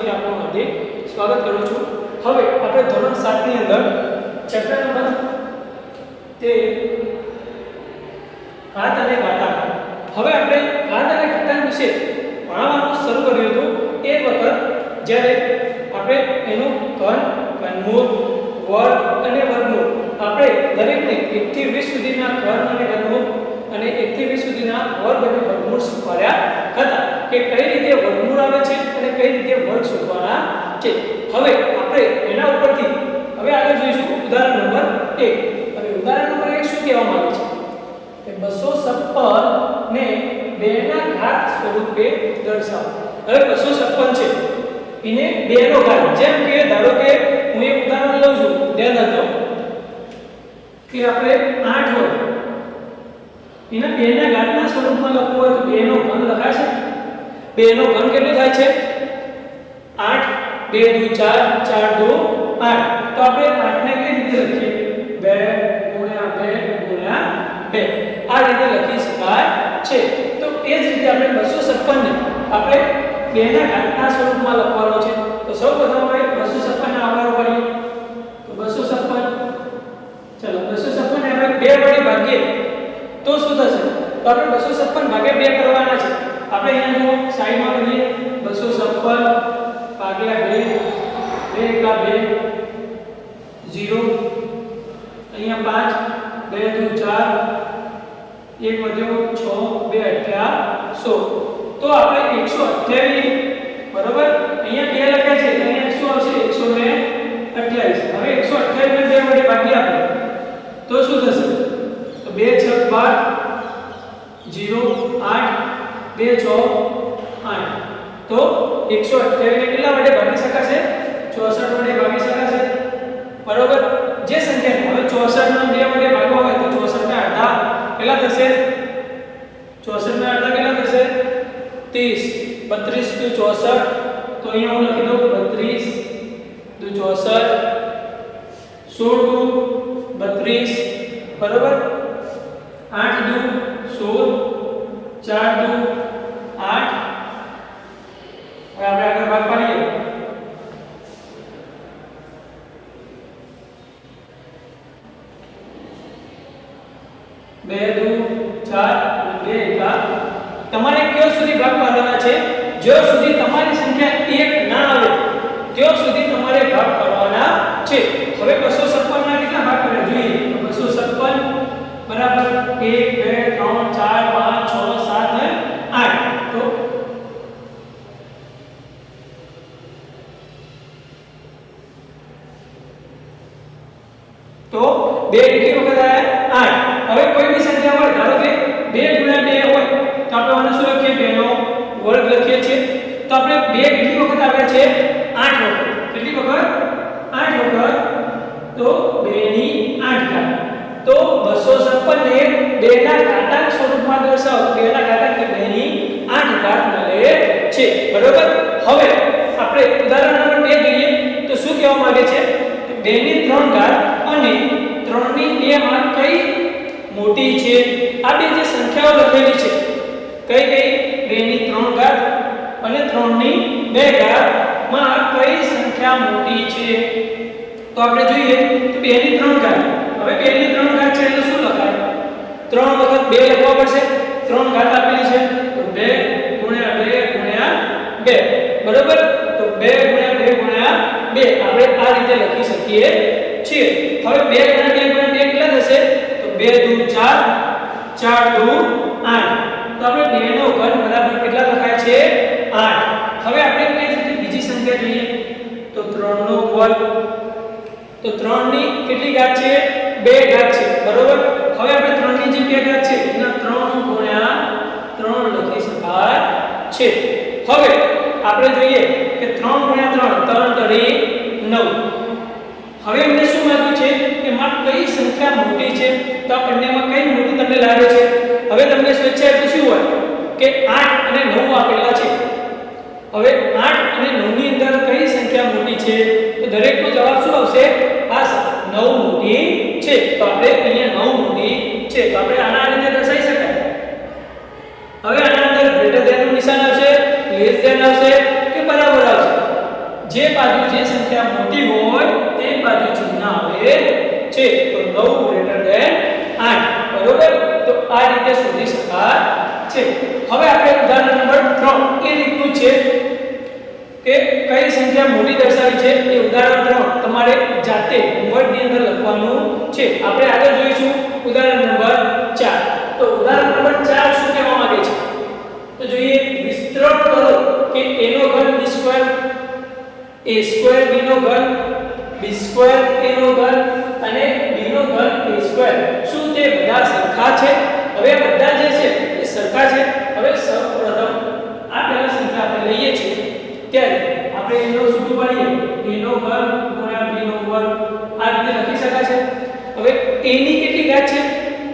વતી આપનું હાર્દિક સ્વાગત કરું છું। હવે આપણે ધોરણ 7 ની અંદર ચેપ્ટર નંબર 13 ઘાત અને ઘાતાંક। હવે આપણે ઘાત અને ઘાતાંક વિશે ભણવાનું શરૂ કર્યું હતું એ વખત જ્યારે આપણે એનું ઘન, ઘનમૂળ, વર્ગ અને વર્ગમૂળ આપણે દરેકને 1 થી 20 સુધીના ઘન અને ઘનમૂળ અને 1 થી 20 સુધીના વર્ગ અને વર્ગમૂળ શીખવાડ્યા હતા કે કઈ રીતે વર્ગમૂળ આવે છે અને કઈ રીતે વર્ગ શોધવાના છે। હવે આપણે એના ઉપરથી હવે આગળ જોઈશું ઉદાહરણ નંબર 1। હવે ઉદાહરણ નંબર 1 શું કહેવા માંગે છે કે 256 ને 2 ના ઘાત સ્વરૂપે દર્શાવો। હવે 256 છે એને 2 નો ઘાત, જેમ કે ધારો કે હું એક ઉદાહરણ લઉં છું, ધ્યાન રાખજો કે આપણે 8 હોય એના 2 ના ઘાતના સ્વરૂપમાં લખવું હોય તો 2 નો ઘન લખાશે। 2 નો ઘન કેટલો થાય છે 8, 2 દુ 4, 4 દુ 8। તો આપણે 8 ને કઈ રીતે લખીએ 2 ગુણ્યા 2 ગુણ્યા 2 આ રીતે લખી શકાય છે। તો એ જ રીતે આપણે 256 ને આપણે 2 ના ઘાતના સ્વરૂપમાં લખવાનો છે। તો સૌપ્રથમ આપણે 256 ના આધાર કરીએ તો 256 ચલો 256 ને આપણે 2 વડે ભાગીએ તો શું થશે? તો આપણે 256 ભાગ્યા 2 કરવાના છે। આપણે અહીંયા જો સાઈડમાં કરીએ 256 ભાગ્યા 2 2 કા 2 0 અહીંયા 5 2 દુ 4 1 વધ્યો 6 2 18 100। તો આપણે 128 બરોબર અહીંયા 2 લખ્યા છે એટલે અહીંયા શું આવશે 128। હવે 128 ને 2 વડે ભાગીએ આપણે તો શું થશે? તો 2 6 12 0 8 2 6 8। તો 128 ને કેટલા વડે ભાગી શકાશે 64 વડે ભાગી શકાશે બરોબર। જે સંખ્યા હવે 64 નો 2 વડે ભાગવા હોય તો 64 ના અડધા કેટલા થશે? 64 ના અડધા કેટલા થશે 30 32 દુ 64। તો અહીંયા હું લખી દઉં 32 દુ 64 16 દુ 32 બરોબર 8 દુ 16 4 દુ 8। હવે આપણે આગળ ભાગ પાડીએ 2 દુ 4 અને 2 એકા। તમારે ક્યાં સુધી ભાગ પાડવાના છે? જ્યાં સુધી તમારી સંખ્યા 1 ના આવે ત્યાં સુધી તમારે ભાગ પાડવાના છે। હવે 256 ના કેટલા ભાગ પડ્યા જોઈએ? 256 બરાબર 1 2 3 4 5 6 7 અને 8। તો 2 કેટલી વખત આયા 8। હવે કોઈ બી સંખ્યા હોય ધારો કે 2 ગુણ્યા 2 હોય તો આપણે આને શું લખીએ 2 નો વર્ગ લખીએ છીએ। તો આપણે 2 કેટલી વખત આવે છે 8 વખત। કેટલી વખત 8 વખત। તો 2 ની 8 ઘાત। તો 256 ને 2 ના ઘાતાંક સ્વરૂપમાં દર્શાવો 2 ના ઘાતાંક એટલે 2 ની 8 ઘાત મળે છે બરોબર। હવે આપણે ઉદાહરણ નંબર 2 જોઈએ તો શું કહેવા માંગે છે? 2 ની 3 ઘાત અને 3 ની 2 માં કઈ મોટી છે? આ બે જે સંખ્યાઓ લખેલી છે કઈ કઈ 2 ની 3 ઘાત અને 3 ની 2 ઘાત માં કઈ સંખ્યા મોટી છે? તો આપણે જોઈએ તો 2 ની 3 ઘાત। હવે 2 ની 3 ઘાત છે એટલે શું લખાય 3 વખત 2 લખવા પડશે। 3 ઘાત આપેલી છે તો 2 ગુણ્યા 2 ગુણ્યા 2 બરોબર। તો 2 ગુણ્યા 2 ગુણ્યા 2 આપણે આ રીતે લખી શકીએ છીએ। હવે 2 ગુણ્યા 2 ગુણ્યા 2 કેટલા થશે? તો 2 દુ 4 4 દુ 8। તો આપણે 2 નો ઘન બરાબર કેટલા લખાય છે 8। હવે આપણે કઈ રીતે બીજી સંખ્યા જોઈએ તો 3 નો વર્ગ। તો 3 ની કેટલી ઘાત છે 2 ઘાત છે બરોબર। હવે આપણે 3 ની જે 2 ઘાત છે એના 3 ગુણ્યા 3 લખી શકાય છે। હવે આપણે જોઈએ કે 3 ગુણ્યા 3 3 તરી 9। હવે એમને શું માંગ્યું છે કે માં કઈ સંખ્યા મોટી છે? તો આ બંનેમાં કઈ મોટી તમને લાગે છે? હવે તમને સ્વેચ્છાએ પૂછ્યું હોય કે 8 અને 9 આપેલા છે। હવે 8 અને 9 ની અંદર કઈ સંખ્યા મોટી છે? તો દરેકનો જવાબ શું આવશે? આ 9 મોટી છે। તો આપણે અહીંયા 9 મોટી છે તો આપણે આના રીતે દર્શાવી શકાય। હવે આના અંદર ગ્રેટર ધેન નું નિશાન આવશે, લેસ ધેન આવશે કે બરાબર આવશે? જે બાજુ જે સંખ્યા મોટી હોય તે બાજુ ચિહ્ન આવે છે. તો 9 > 8 બરોબર. તો આ રીતે શોધી શકાય છે. હવે આપણે ઉદાહરણ નંબર 3 એ રીતનું છે કે કઈ સંખ્યા મોટી દર્શાવી છે એ ઉદાહરણ 3 તમારે જાતે હોમવર્કની અંદર લખવાનું છે. આપણે આગળ જોઈશું ઉદાહરણ નંબર 4. તો ઉદાહરણ નંબર 4 શું કહેવા માંગે છે? તો જોઈએ વિસ્તરણ કરો કે a નો ઘન b² a² b નો ઘન b² a નો ઘન અને b નો ઘન a² શું તે બધા સરખા છે? હવે બધા જે છે એ સરખા છે. હવે સૌપ્રથમ આ પહેલા સંખ્યા આપણે લઈએ છીએ ત્યારે આપણે એનો સૂત્ર પાડીએ a નો ઘન * b નો વર્ગ આ રીતે લખી શકાય છે. હવે a ની કેટલી ઘાત છે?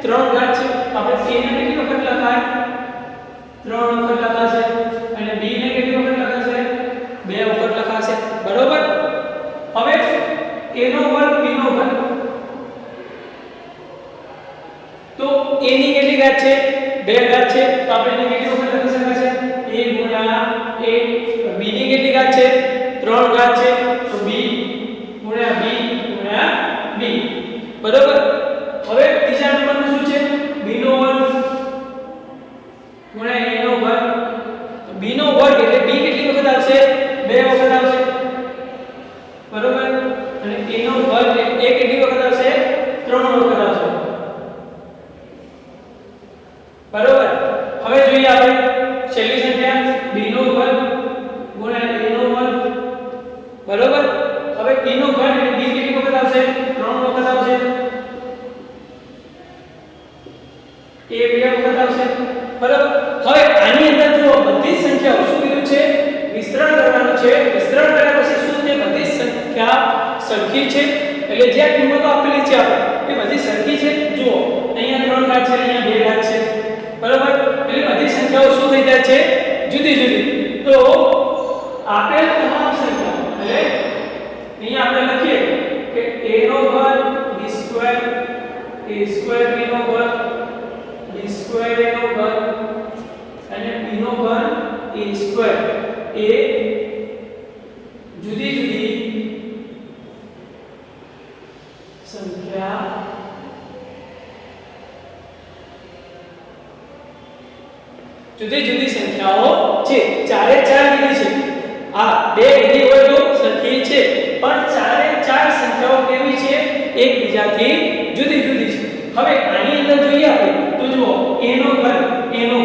3 ઘાત છે. આપણે a ને કેટલી વખત લખાય? 3 વખત લખાશે અને b ને કેટલી વખત લખાશે? 2 વખત લખાશે. બરોબર. હવે a નો વર્ગ b નો ઘન તો a ની કેટલી ઘાત છે? 2 ઘાત છે. તો આપણે એને કેટલી વખત લખી શકાશે? a ગુણ્યા a. b ની કેટલી ઘાત છે? 3 ઘાત છે. તો b ગુણ્યા b ગુણ્યા b. બરોબર. હવે ત્રીજા નંબરનું શું છે? b નો વર્ગ ગુણ્યા a નો વર્ગ. તો b નો વર્ગ એટલે b કેટલી વખત આવશે? 2 વખત આવશે. બરોબર. અને a નો વર્ગ એટલે a કેટલી વખત આવશે? 3 વખત આવશે. બરોબર. હવે જોઈએ આપણે છેલ્લી સંખ્યા b નો વર્ગ ગુણ્યા a નો વર્ગ. બરોબર. હવે b નો વર્ગ એટલે b કેટલી વખત આવશે? 3 વખત આવશે. a 2 વખત આવશે. બરોબર. હવે આની અંદર જો બધી સંખ્યાઓ શું કીધું છે? વિસ્તરણ કરવાનું છે. વિસ્તરણ કર્યા પછી શું તે બધી સંખ્યા સરખી છે? એટલે જે કિંમતો આપેલી છે આપણે એ બધી સરખી છે. જુઓ અહીંયા 3 ઘાત છે, અહીંયા 2 ઘાત છે. બરોબર. એટલે બધી સંખ્યાઓ શું થઈ જાય છે? જુદી જુદી. તો આપેલ તમામ સંખ્યાઓ એટલે અહીંયા આપણે લખીએ કે a નો ઘન b² a² b નો ઘન b² a નો ઘન અને b નો ઘન a² એ જુદી જુદી સંખ્યા જુદી જુદી સંખ્યાઓ છે. ચારે ચાર લીધી છે. આ બે લીધી હોય તો સરખી છે, પણ ચારે ચાર સંખ્યાઓ કેવી છે? એકબીજાથી જુદી જુદી છે. હવે આની અંદર જોઈએ આપણે તો જુઓ a નો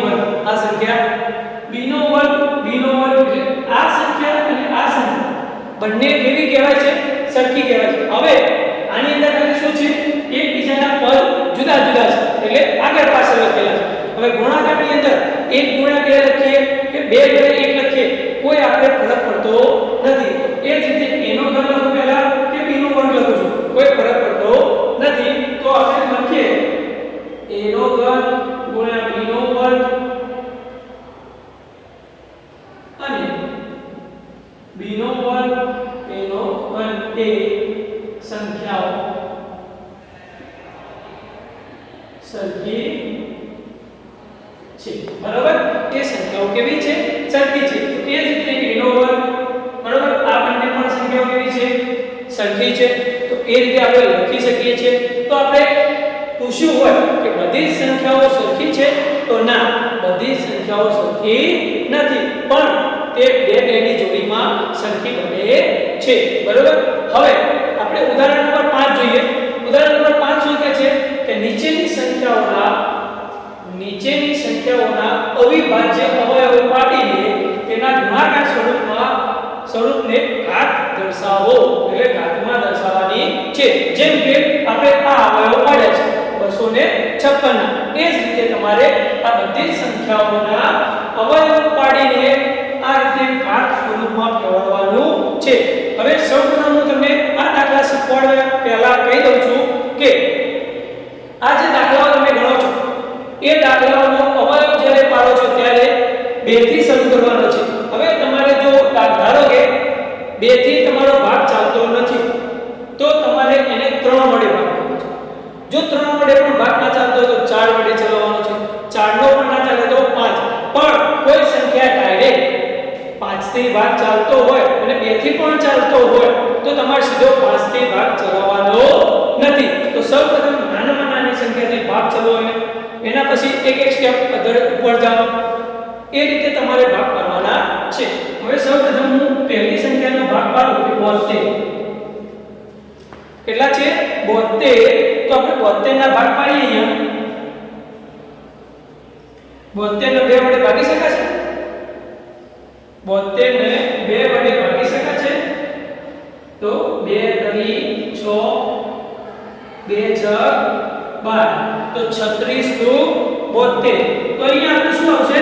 વર્ગ આ સંખ્યા, b નો વર્ગ એટલે આ સંખ્યા અને આ સંખ્યા બંને કેવી કહેવાય છે? સરખી કહેવાય છે. હવે આની અંદર ખાલી શું છે? એકબીજાના પદ જુદા જુદા છે એટલે આગળ પાછળ લખેલા છે. હવે ગુણાકારની અંદર 1 ગુણ્યા 2 લખીએ કે 2 ગુણ્યા 1 લખીએ કોઈ આપણે ફરક પડતો નથી. એ જ રીતે a નો ઘન લખું પહેલા કે b નો વર્ગ લખું છું કોઈ ફરક પડતો નથી. તો આપણે લખીએ a નો ઘન ગુણ્યા b નો વર્ગ અને b નો વર્ગ a નો ઘન એ સંખ્યાઓ સરખી છે. બરાબર. એ સંખ્યાઓ કેવી છે? સરખી છે. એ જ રીતે a નો વર્ગ બરાબર આ બંને પણ સંખ્યાઓ કેવી છે? સરખી છે. તો એ રીતે આપણે લખી શકીએ છીએ. તો આપણે પૂછ્યું હોય કે બધી સંખ્યાઓ સરખી છે તો ના, બધી સંખ્યાઓ સરખી નથી, પણ તે બે બેની જોડીમાં સરખી બને છે. બરાબર. હવે આપણે ઉદાહરણ નંબર 5 જોઈએ. ઉદાહરણ નંબર 5 શું કહે છે કે નીચેની સંખ્યાઓના અવિભાજ્ય અવયવો પાડીને તેના ગુણાકાર સ્વરૂપને ઘાત દર્શાવો. એટલે ઘાતમાં દર્શાવવાની છે. જેમ કે આપણે આ અવયવો પાડ્યા છે 256 ના. એ જ રીતે તમારે આ બધી સંખ્યાઓના અવયવો પાડીને આ રીતે ઘાત સ્વરૂપમાં ફેરવવાનું છે. હવે સૌપ્રથમ હું તમને આ દાખલા શીખવાડવા પહેલા કહી દઉં છું કે આ જે દાખલાઓ તમે ગણો છો એ દાખલાઓનો અવયવ જ્યારે પાડો છો ત્યારે 2 થી શરૂ કરવાનો છે. હવે તમારે જો ધારો કે 2 થી તમારો ભાગ ચાલતો નથી તો તમારે એને 3 વડે ભાગવાનો છે. જો 3 વડે પણ ભાગ ના ચાલતો હોય તો 4 વડે ચલાવવાનો છે. 4 નો પણ ના ચાલે તો 5. પણ કોઈ સંખ્યા ડાયરેક્ટ 5 5 થી ભાગ ચાલતો હોય અને 2 થી પણ ચાલતો હોય તો તમારે સીધો 5 થી ભાગ ચલાવવાનો નથી. તો સૌપ્રથમ નાનામાં નાની સંખ્યાથી ભાગ ચલાવો એના પછી એક એક સ્ટેપ ઉપર જાઓ. એ રીતે તમારે ભાગ કરવાના છે. હવે સૌપ્રથમ હું પહેલી સંખ્યાનો ભાગ પાડું કે 72. કેટલા છે? 72. તો આપણે 72 ના ભાગ પાડીએ અહીંયા. 72 ને 2 વડે ભાગી શકાશે? 72 ને 2 વડે ભાગી શકાશે? તો 2 તરી 6 2 6 12 તો 36 દુ 72. તો અહીંયા આપણે શું આવશે?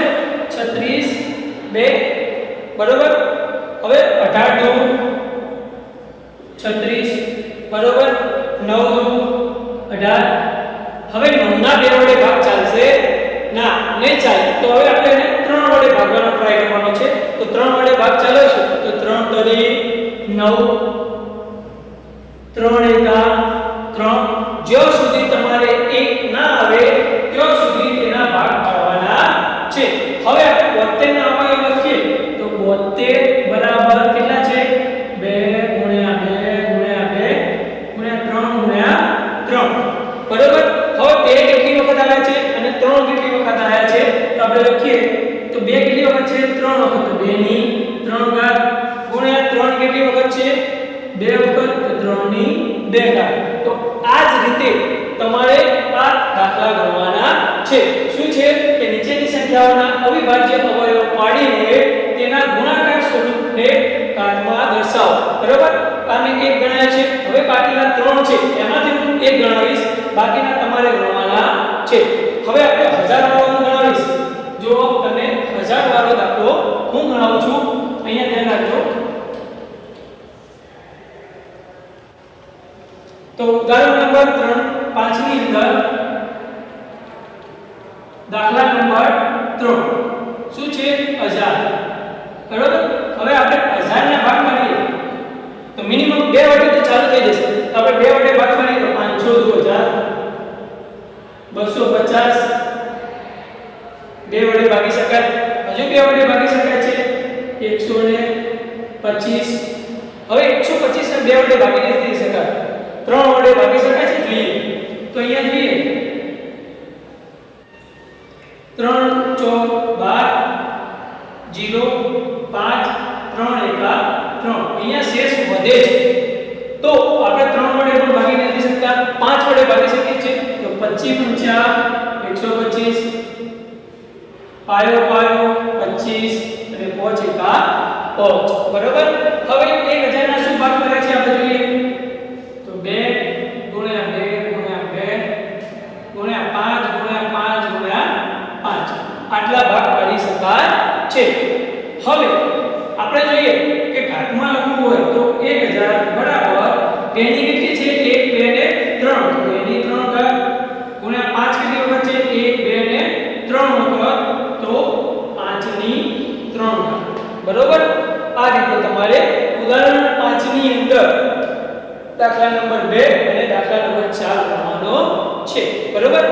36 2 બરોબર. હવે 18 દુ 36 બરોબર. 9 દુ 18. હવે 9 ના 2 વડે ભાગ ચાલશે ના, નહીં ચાલે. તો હવે આપણે એને 3 વડે ભાગવાનો ટ્રાય કરવાનો છે. તો 3 વડે ભાગ ચાલશે તો 3 તરી 9 3 એકા 3. જ્યાં સુધી તમારે 1 ના આવે ત્યાં સુધી તેના ભાગ પાડવાના છે. હવે આપણે 72 ના અવયવ લખીએ તો 72 બરાબર કેટલા છે? 2 ગુણ્યા 2 ગુણ્યા 2 ગુણ્યા 3 ગુણ્યા 3 બરોબર. હવે 2 કેટલી વખત આવ્યા છે અને 3 કેટલી વખત આવ્યા છે તો આપણે લખીએ તો 2 કેટલી વખત છે? 3 વખત. તો 2 ની 3 ઘાત ગુણ્યા 3 કેટલી વખત છે? 2 વખત. તો 3 ની 2 ઘાત. તો આ જ રીતે તમારે આ દાખલા ગણવાના છે. શું છે કે નીચેની સંખ્યાઓના અવિભાજ્ય અવયવો પાડીને તેના ગુણાકાર સ્વરૂપને ઘાતમાં દર્શાવો. બરોબર. આને 1 ગણ્યા છે. હવે બાકીના 3 છે એમાંથી હું 1 ગણાવીશ, બાકીના તમારે ગણવાના છે. હવે આપણે 1000 વાળો ગણાવીશ. જો તમને 1000 વાળો દાખલો હું ગણાવું છું, અહીંયા ધ્યાન રાખજો. તો ઉદાહરણ નંબર 5 ની અંદર દાખલા નંબર 3 શું છે? 1000 બરોબર. હવે આપણે 1000 ના ભાગ પાડીએ તો મિનિમમ 2 વડે તો ચાલુ થઈ જશે. તો આપણે 2 વડે ભાગ પાડીએ તો 500 દુ 1000 250 2 વડે ભાગી શકાય. હજુ 2 વડે ભાગી શકાય છે 125. હવે 125 ને 2 વડે ભાગી નથી શકાય. 3 વડે ભાગી શકાય છે. જોઈએ તો અહીંયા જોઈએ 3 4 12 0 5 3 એકા 3. અહીંયા શેષ વધે છે તો આપણે 3 વડે પણ ભાગી નથી શકતા, 5 વડે ભાગી શકીએ છીએ. તો 25 125 પાયો 25 અને 5 એકા 5 બરોબર. હવે 1000 ના શું ભાગ કરે છે આપણે જોઈએ તો 2 ગુણ્યા 2 ગુણ્યા 2 ગુણ્યા 5 ગુણ્યા 5 ગુણ્યા 5 આટલા ભાગ પાડી શકાય છે. હવે આપણે જોઈએ કે ઘાતમાં લખવું હોય તો 1000 બરાબર 2 ની કેટલી છે? 1 2 ને 3. તો 2 ની 3 ઘાત ગુણ્યા 5 કેટલી વખત છે? 1 2 ને 3 વખત. તો 5 ની 3 ઘાત બરોબર. આ રીતે તમારે ઉદાહરણ 5 ની અંદર દાખલા નંબર 2 અને દાખલા નંબર 4 ગણવાનો છે. બરોબર.